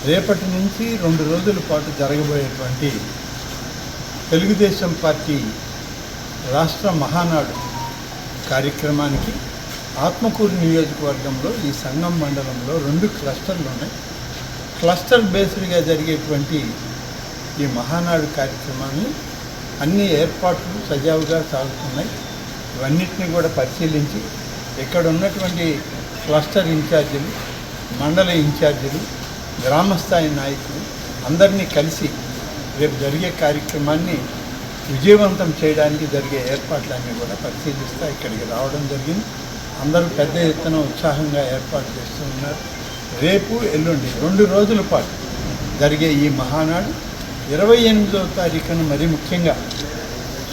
రేపటి నుంచి 2 రోజుల పాటు జరగబోయేటువంటి తెలుగుదేశం పార్టీ రాష్ట్ర మహానాడు కార్యక్రమానికి ఆత్మకూరు నియోజకవర్గంలో ఈ సంగం మండలంలో 2 క్లస్టర్లు ఉన్నాయి. క్లస్టర్ బేస్డ్గా జరిగేటువంటి ఈ మహానాడు కార్యక్రమాన్ని అన్ని ఏర్పాట్లు సజావుగా సాగుతున్నాయి. ఇవన్నిటిని కూడా పరిశీలించి ఇక్కడ ఉన్నటువంటి క్లస్టర్ ఇన్ఛార్జీలు, మండల ఇన్ఛార్జీలు, గ్రామస్థాయి నాయకులు అందరినీ కలిసి రేపు జరిగే కార్యక్రమాన్ని విజయవంతం చేయడానికి జరిగే ఏర్పాట్లన్నీ కూడా పరిశీలిస్తూ ఇక్కడికి రావడం జరిగింది. అందరూ పెద్ద ఎత్తున ఉత్సాహంగా ఏర్పాటు చేస్తున్నారు. రేపు ఎల్లుండి 2 రోజుల పాటు జరిగే ఈ మహానాడు 28వ తారీఖున మరి ముఖ్యంగా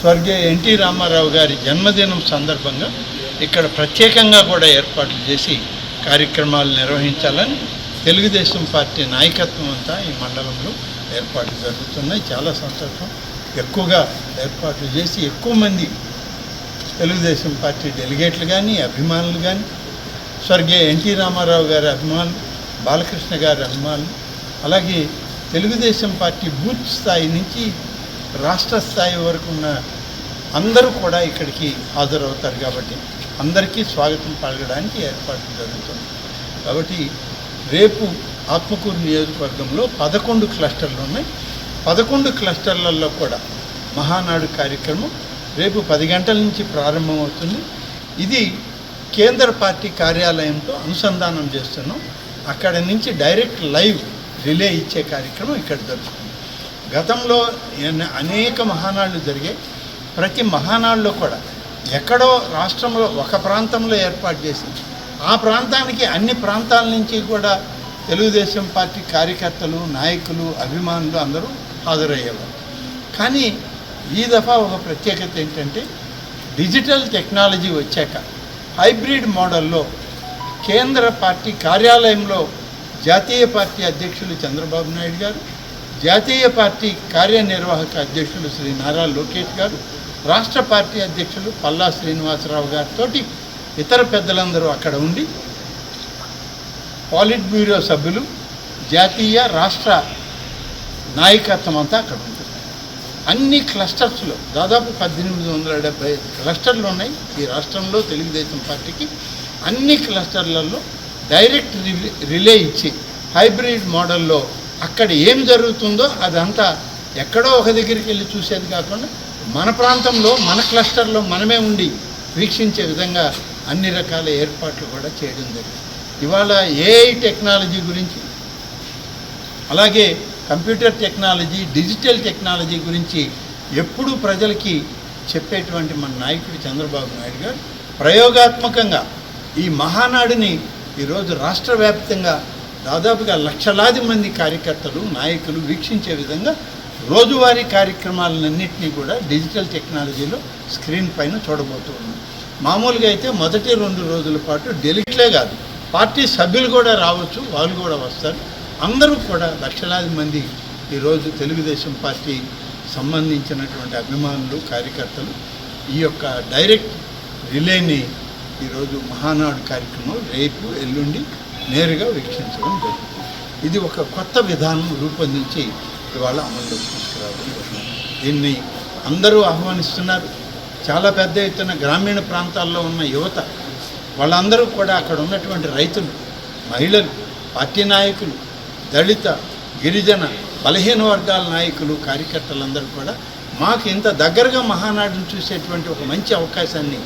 స్వర్గీయ ఎన్టీ రామారావు గారి జన్మదినం సందర్భంగా ఇక్కడ ప్రత్యేకంగా కూడా ఏర్పాట్లు చేసి కార్యక్రమాలు నిర్వహించాలని తెలుగుదేశం పార్టీ నాయకత్వం అంతా ఈ మండలంలో ఏర్పాట్లు జరుగుతున్నాయి. చాలా సంతోషం. ఎక్కువగా ఏర్పాట్లు చేసి ఎక్కువ మంది తెలుగుదేశం పార్టీ డెలిగేట్లు కానీ అభిమానులు కానీ స్వర్గీయ ఎన్టీ రామారావు గారి అభిమానులు, బాలకృష్ణ గారి అభిమానులు, అలాగే తెలుగుదేశం పార్టీ బూత్ స్థాయి నుంచి రాష్ట్ర స్థాయి వరకు ఉన్న అందరూ కూడా ఇక్కడికి హాజరవుతారు. కాబట్టి అందరికీ స్వాగతం పలకడానికి ఏర్పాట్లు జరుగుతుంది. కాబట్టి రేపు ఆత్మకూరు నియోజకవర్గంలో 11 క్లస్టర్లు ఉన్నాయి. 11 క్లస్టర్లలో కూడా మహానాడు కార్యక్రమం రేపు 10 గంటల నుంచి ప్రారంభమవుతుంది. ఇది కేంద్ర పార్టీ కార్యాలయంతో అనుసంధానం చేస్తున్నాం. అక్కడ నుంచి డైరెక్ట్ లైవ్ రిలే ఇచ్చే కార్యక్రమం ఇక్కడ జరుగుతుంది. గతంలో అనేక మహానాళ్ళు జరిగాయి. ప్రతి మహానాడులో కూడా ఎక్కడో రాష్ట్రంలో ఒక ప్రాంతంలో ఏర్పాటు చేసి ఆ ప్రాంతానికి అన్ని ప్రాంతాల నుంచి కూడా తెలుగుదేశం పార్టీ కార్యకర్తలు, నాయకులు, అభిమానులు అందరూ హాజరయ్యేవారు. కానీ ఈ దఫా ఒక ప్రత్యేకత ఏంటంటే డిజిటల్ టెక్నాలజీ వచ్చాక హైబ్రిడ్ మోడల్లో కేంద్ర పార్టీ కార్యాలయంలో జాతీయ పార్టీ అధ్యక్షులు చంద్రబాబు నాయుడు గారు, జాతీయ పార్టీ కార్యనిర్వాహక అధ్యక్షులు శ్రీ నారా లోకేష్ గారు, రాష్ట్ర పార్టీ అధ్యక్షులు పల్లా శ్రీనివాసరావు గారితో ఇతర పెద్దలందరూ అక్కడ ఉండి పాలిట్ బ్యూరో సభ్యులు, జాతీయ రాష్ట్ర నాయకత్వం అంతా అక్కడ ఉంటుంది. అన్ని క్లస్టర్స్లో దాదాపు 1875 క్లస్టర్లు ఉన్నాయి ఈ రాష్ట్రంలో తెలుగుదేశం పార్టీకి. అన్ని క్లస్టర్లలో డైరెక్ట్ రిలే ఇచ్చి హైబ్రిడ్ మోడల్లో అక్కడ ఏం జరుగుతుందో అదంతా ఎక్కడో ఒక దగ్గరికి వెళ్ళి చూసేది కాకుండా మన ప్రాంతంలో మన క్లస్టర్లో మనమే ఉండి వీక్షించే విధంగా అన్ని రకాల ఏర్పాట్లు కూడా చేయడం జరిగింది. ఇవాళ ఏఐ టెక్నాలజీ గురించి, అలాగే కంప్యూటర్ టెక్నాలజీ, డిజిటల్ టెక్నాలజీ గురించి ఎప్పుడూ ప్రజలకి చెప్పేటువంటి మన నాయకుడు చంద్రబాబు నాయుడు గారు ప్రయోగాత్మకంగా ఈ మహానాడుని ఈరోజు రాష్ట్ర వ్యాప్తంగా దాదాపుగా లక్షలాది మంది కార్యకర్తలు, నాయకులు వీక్షించే విధంగా రోజువారీ కార్యక్రమాలన్నింటినీ కూడా డిజిటల్ టెక్నాలజీలో స్క్రీన్ పైన చూడబోతూ ఉన్నాం. మామూలుగా అయితే మొదటి 2 రోజుల పాటు డెలిగేట్లే కాదు, పార్టీ సభ్యులు కూడా రావచ్చు, వాళ్ళు కూడా వస్తారు. అందరూ కూడా లక్షలాది మంది ఈరోజు తెలుగుదేశం పార్టీ సంబంధించినటువంటి అభిమానులు, కార్యకర్తలు ఈ యొక్క డైరెక్ట్ రిలేని ఈరోజు మహానాడు కార్యక్రమం రేపు ఎల్లుండి నేరుగా వీక్షించడం జరుగుతుంది. ఇది ఒక కొత్త విధానం రూపొందించి ఇవాళ అమల్లోకి తీసుకురావడం జరిగింది. దీన్ని అందరూ ఆహ్వానిస్తున్నారు. చాలా పెద్ద ఎత్తున గ్రామీణ ప్రాంతాల్లో ఉన్న యువత వాళ్ళందరూ కూడా అక్కడ ఉన్నటువంటి రైతులు, మహిళలు, పార్టీ నాయకులు, దళిత, గిరిజన, బలహీన వర్గాల నాయకులు, కార్యకర్తలందరూ కూడా మాకు ఇంత దగ్గరగా మహానాడును చూసేటువంటి ఒక మంచి అవకాశాన్ని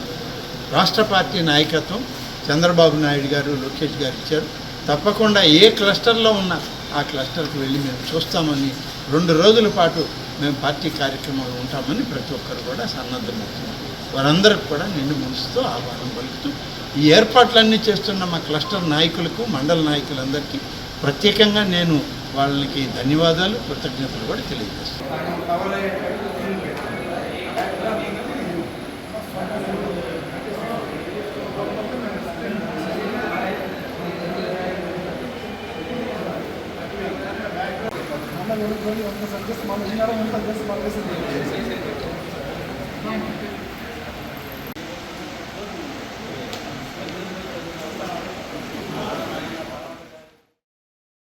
రాష్ట్ర పార్టీ నాయకత్వం చంద్రబాబు నాయుడు గారు, లోకేష్ గారు ఇచ్చారు. తప్పకుండా ఏ క్లస్టర్లో ఉన్నా ఆ క్లస్టర్కి వెళ్ళి మేము చూస్తామని 2 రోజుల పాటు మేము పార్టీ కార్యక్రమాలు ఉంటామని ప్రతి ఒక్కరు కూడా సన్నద్ధమవుతున్నారు. వారందరికి కూడా నిండు మనసుతో ఆహ్వానం పలుకుతూ ఈ ఏర్పాట్లన్నీ చేస్తున్న మా క్లస్టర్ నాయకులకు, మండల నాయకులందరికీ ప్రత్యేకంగా నేను వాళ్ళకి ధన్యవాదాలు, కృతజ్ఞతలు కూడా తెలియజేస్తున్నాను. జస్ట్ మనం వినడం అంతా జస్ట్ పనిచేస్తుంది.